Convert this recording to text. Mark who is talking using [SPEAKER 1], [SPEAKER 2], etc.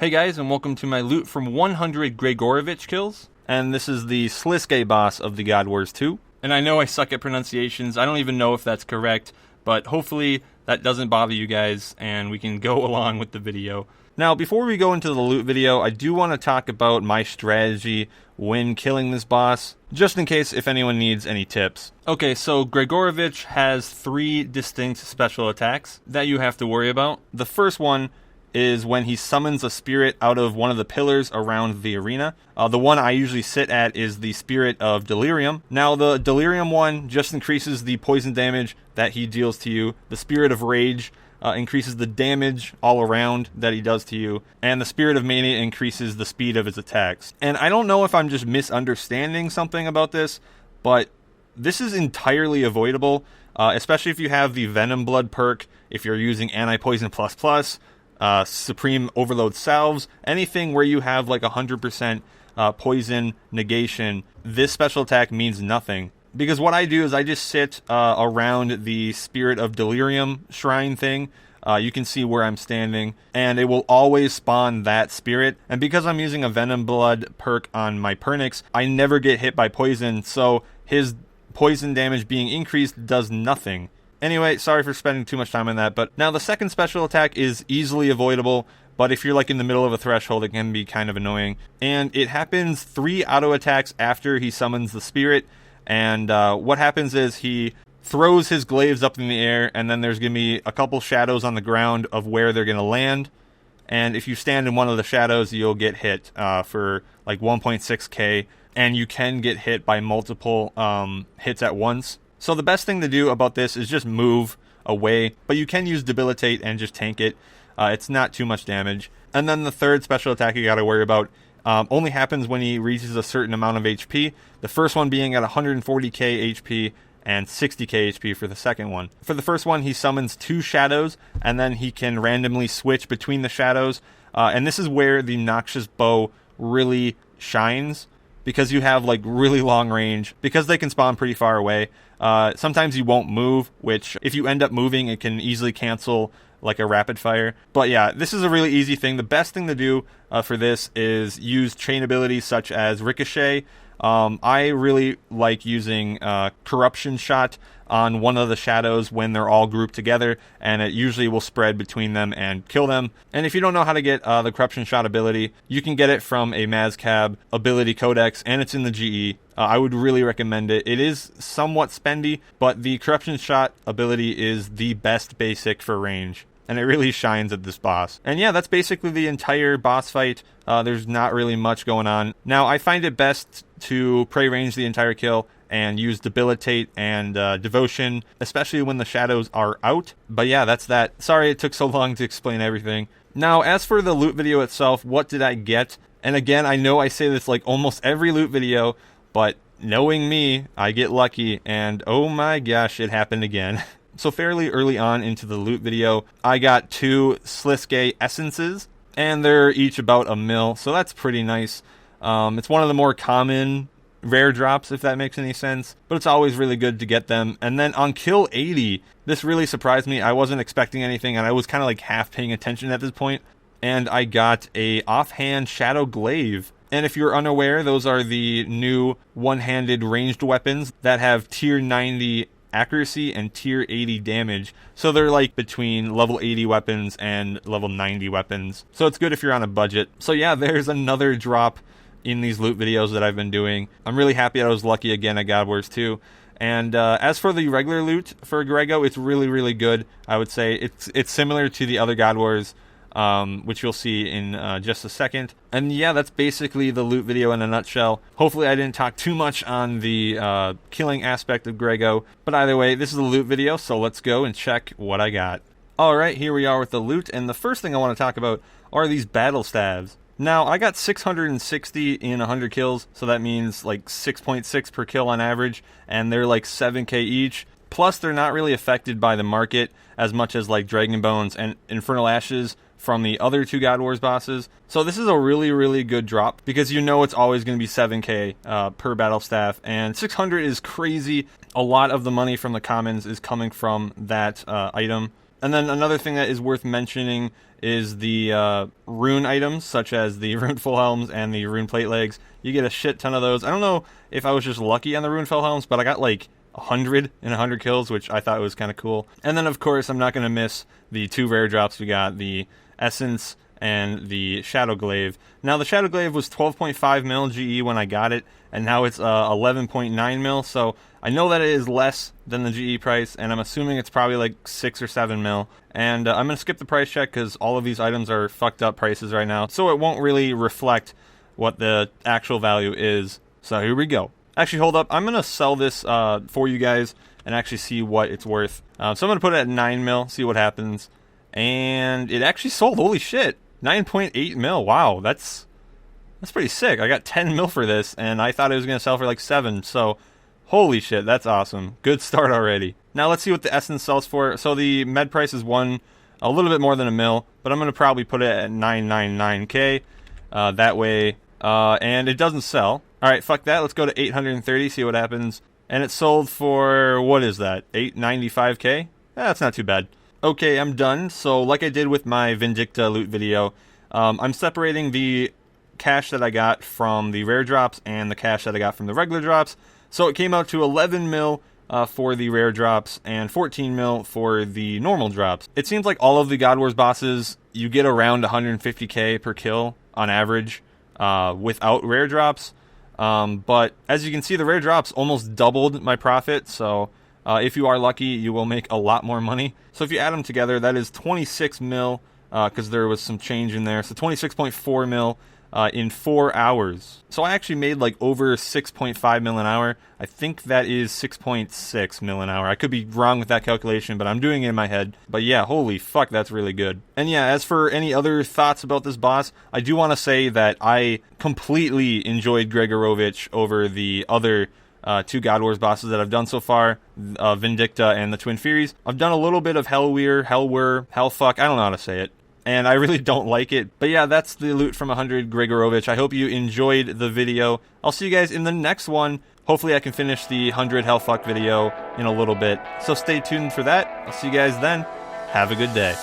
[SPEAKER 1] Hey guys, and welcome to my loot from 100 Gregorovic kills. And this is the Sliske boss of the God Wars 2. And I know I suck at pronunciations, I don't even know if that's correct, but hopefully that doesn't bother you guys and we can go along with the video. Now, before we go into the loot video, I do want to talk about my strategy when killing this boss, just in case if anyone needs any tips. Okay, so Gregorovic has 3 distinct special attacks that you have to worry about. The first one is when he summons a spirit out of one of the pillars around the arena. The one I usually sit at is the Spirit of Delirium. Now, the Delirium one just increases the poison damage that he deals to you. The Spirit of Rage increases the damage all around that he does to you. And the Spirit of Mania increases the speed of his attacks. And I don't know if I'm just misunderstanding something about this, but this is entirely avoidable, especially if you have the Venom Blood perk, if you're using Anti-Poison ++, Supreme Overload Salves, anything where you have like 100% poison negation, this special attack means nothing. Because what I do is I just sit around the Spirit of Delirium shrine thing. You can see where I'm standing, and it will always spawn that spirit. And because I'm using a Venom Blood perk on my Pernix, I never get hit by poison, so his poison damage being increased does nothing. Anyway, sorry for spending too much time on that, but now the second special attack is easily avoidable, but if you're like in the middle of a threshold, it can be kind of annoying. And it happens 3 auto attacks after he summons the spirit, and what happens is he throws his glaives up in the air, and then there's going to be a couple shadows on the ground of where they're going to land, and if you stand in one of the shadows, you'll get hit for like 1.6k, and you can get hit by multiple hits at once. So the best thing to do about this is just move away, but you can use Debilitate and just tank it. It's not too much damage. And then the third special attack you gotta worry about only happens when he reaches a certain amount of HP. The first one being at 140k HP and 60k HP for the second one. For the first one, he summons 2 shadows, and then he can randomly switch between the shadows. And this is where the Noxious Bow really shines, because you have like really long range, because they can spawn pretty far away. Sometimes you won't move, which if you end up moving, it can easily cancel like a rapid fire. But yeah, this is a really easy thing. The best thing to do for this is use chain abilities such as Ricochet. I really like using Corruption Shot on one of the shadows when they're all grouped together, and it usually will spread between them and kill them. And if you don't know how to get the Corruption Shot ability, you can get it from a Mazcab ability codex, and it's in the GE. I would really recommend it. It is somewhat spendy, but the Corruption Shot ability is the best basic for range, and it really shines at this boss. And yeah, that's basically the entire boss fight. There's not really much going on. Now, I find it best to prey range the entire kill and use Debilitate and Devotion, especially when the shadows are out. But yeah, that's that. Sorry it took so long to explain everything. Now, as for the loot video itself, what did I get? And again, I know I say this like almost every loot video, but knowing me, I get lucky, and oh my gosh, it happened again. So fairly early on into the loot video, I got 2 Sliske essences, and they're each about $1 mil, so that's pretty nice. It's one of the more common rare drops, if that makes any sense, but it's always really good to get them. And then on kill 80, this really surprised me. I wasn't expecting anything, and I was kind of like half paying attention at this point, and I got a offhand Shadow Glaive. And if you're unaware, those are the new one-handed ranged weapons that have tier 90 accuracy and tier 80 damage. So they're like between level 80 weapons and level 90 weapons. So it's good if you're on a budget. So yeah, there's another drop in these loot videos that I've been doing. I'm really happy I was lucky again at God Wars 2. And as for the regular loot for Grego, it's really, really good. I would say it's similar to the other God Wars, which you'll see in just a second. And yeah, that's basically the loot video in a nutshell. Hopefully I didn't talk too much on the killing aspect of Grego, but either way, this is the loot video, so let's go and check what I got. Alright, here we are with the loot, and the first thing I want to talk about are these battle staves. Now, I got 660 in 100 kills, so that means like 6.6 per kill on average, and they're like 7k each. Plus, they're not really affected by the market as much as like Dragon Bones and Infernal Ashes from the other 2 God Wars bosses. So this is a really, really good drop, because you know it's always going to be 7k per battle staff, and 600 is crazy. A lot of the money from the commons is coming from that item. And then another thing that is worth mentioning is the rune items, such as the rune full helms and the rune plate legs. You get a shit ton of those. I don't know if I was just lucky on the rune full helms, but I got like 100 in 100 kills, which I thought was kind of cool. And then, of course, I'm not going to miss the 2 rare drops we got, the Essence and the Shadow Glaive. Now, the Shadow Glaive was 12.5 mil GE when I got it, and now it's 11.9 mil, so I know that it is less than the GE price, and I'm assuming it's probably like 6 or 7 mil. And I'm going to skip the price check because all of these items are fucked up prices right now, so it won't really reflect what the actual value is. So here we go. Actually, hold up. I'm going to sell this for you guys and actually see what it's worth. So I'm going to put it at 9 mil, see what happens. And it actually sold. Holy shit. 9.8 mil. Wow, that's pretty sick. I got 10 mil for this, and I thought it was going to sell for like 7. So, holy shit, that's awesome. Good start already. Now let's see what the Essence sells for. So the med price is a little bit more than a mil, but I'm going to probably put it at 999k. That way, and it doesn't sell. Alright, fuck that. Let's go to 830, see what happens. And it sold for, what is that, 895k? That's not too bad. Okay, I'm done. So like I did with my Vindicta loot video, I'm separating the cash that I got from the rare drops and the cash that I got from the regular drops. So it came out to 11 mil for the rare drops and 14 mil for the normal drops. It seems like all of the God Wars bosses, you get around 150k per kill on average without rare drops. But as you can see, the rare drops almost doubled my profit, so if you are lucky, you will make a lot more money. So if you add them together, that is 26 mil, because there was some change in there, so 26.4 mil in 4 hours. So I actually made like over 6.5 mil an hour. I think that is 6.6 mil an hour. I could be wrong with that calculation, but I'm doing it in my head. But yeah, holy fuck, that's really good. And yeah, as for any other thoughts about this boss, I do want to say that I completely enjoyed Gregorovic over the other 2 God Wars bosses that I've done so far, Vindicta and the Twin Furies. I've done a little bit of Hellweir, Hellfuck, I don't know how to say it, and I really don't like it. But yeah, that's the loot from 100 Gregorovic. I hope you enjoyed the video. I'll see you guys in the next one. Hopefully I can finish the 100 Hellfuck video in a little bit. So stay tuned for that. I'll see you guys then. Have a good day.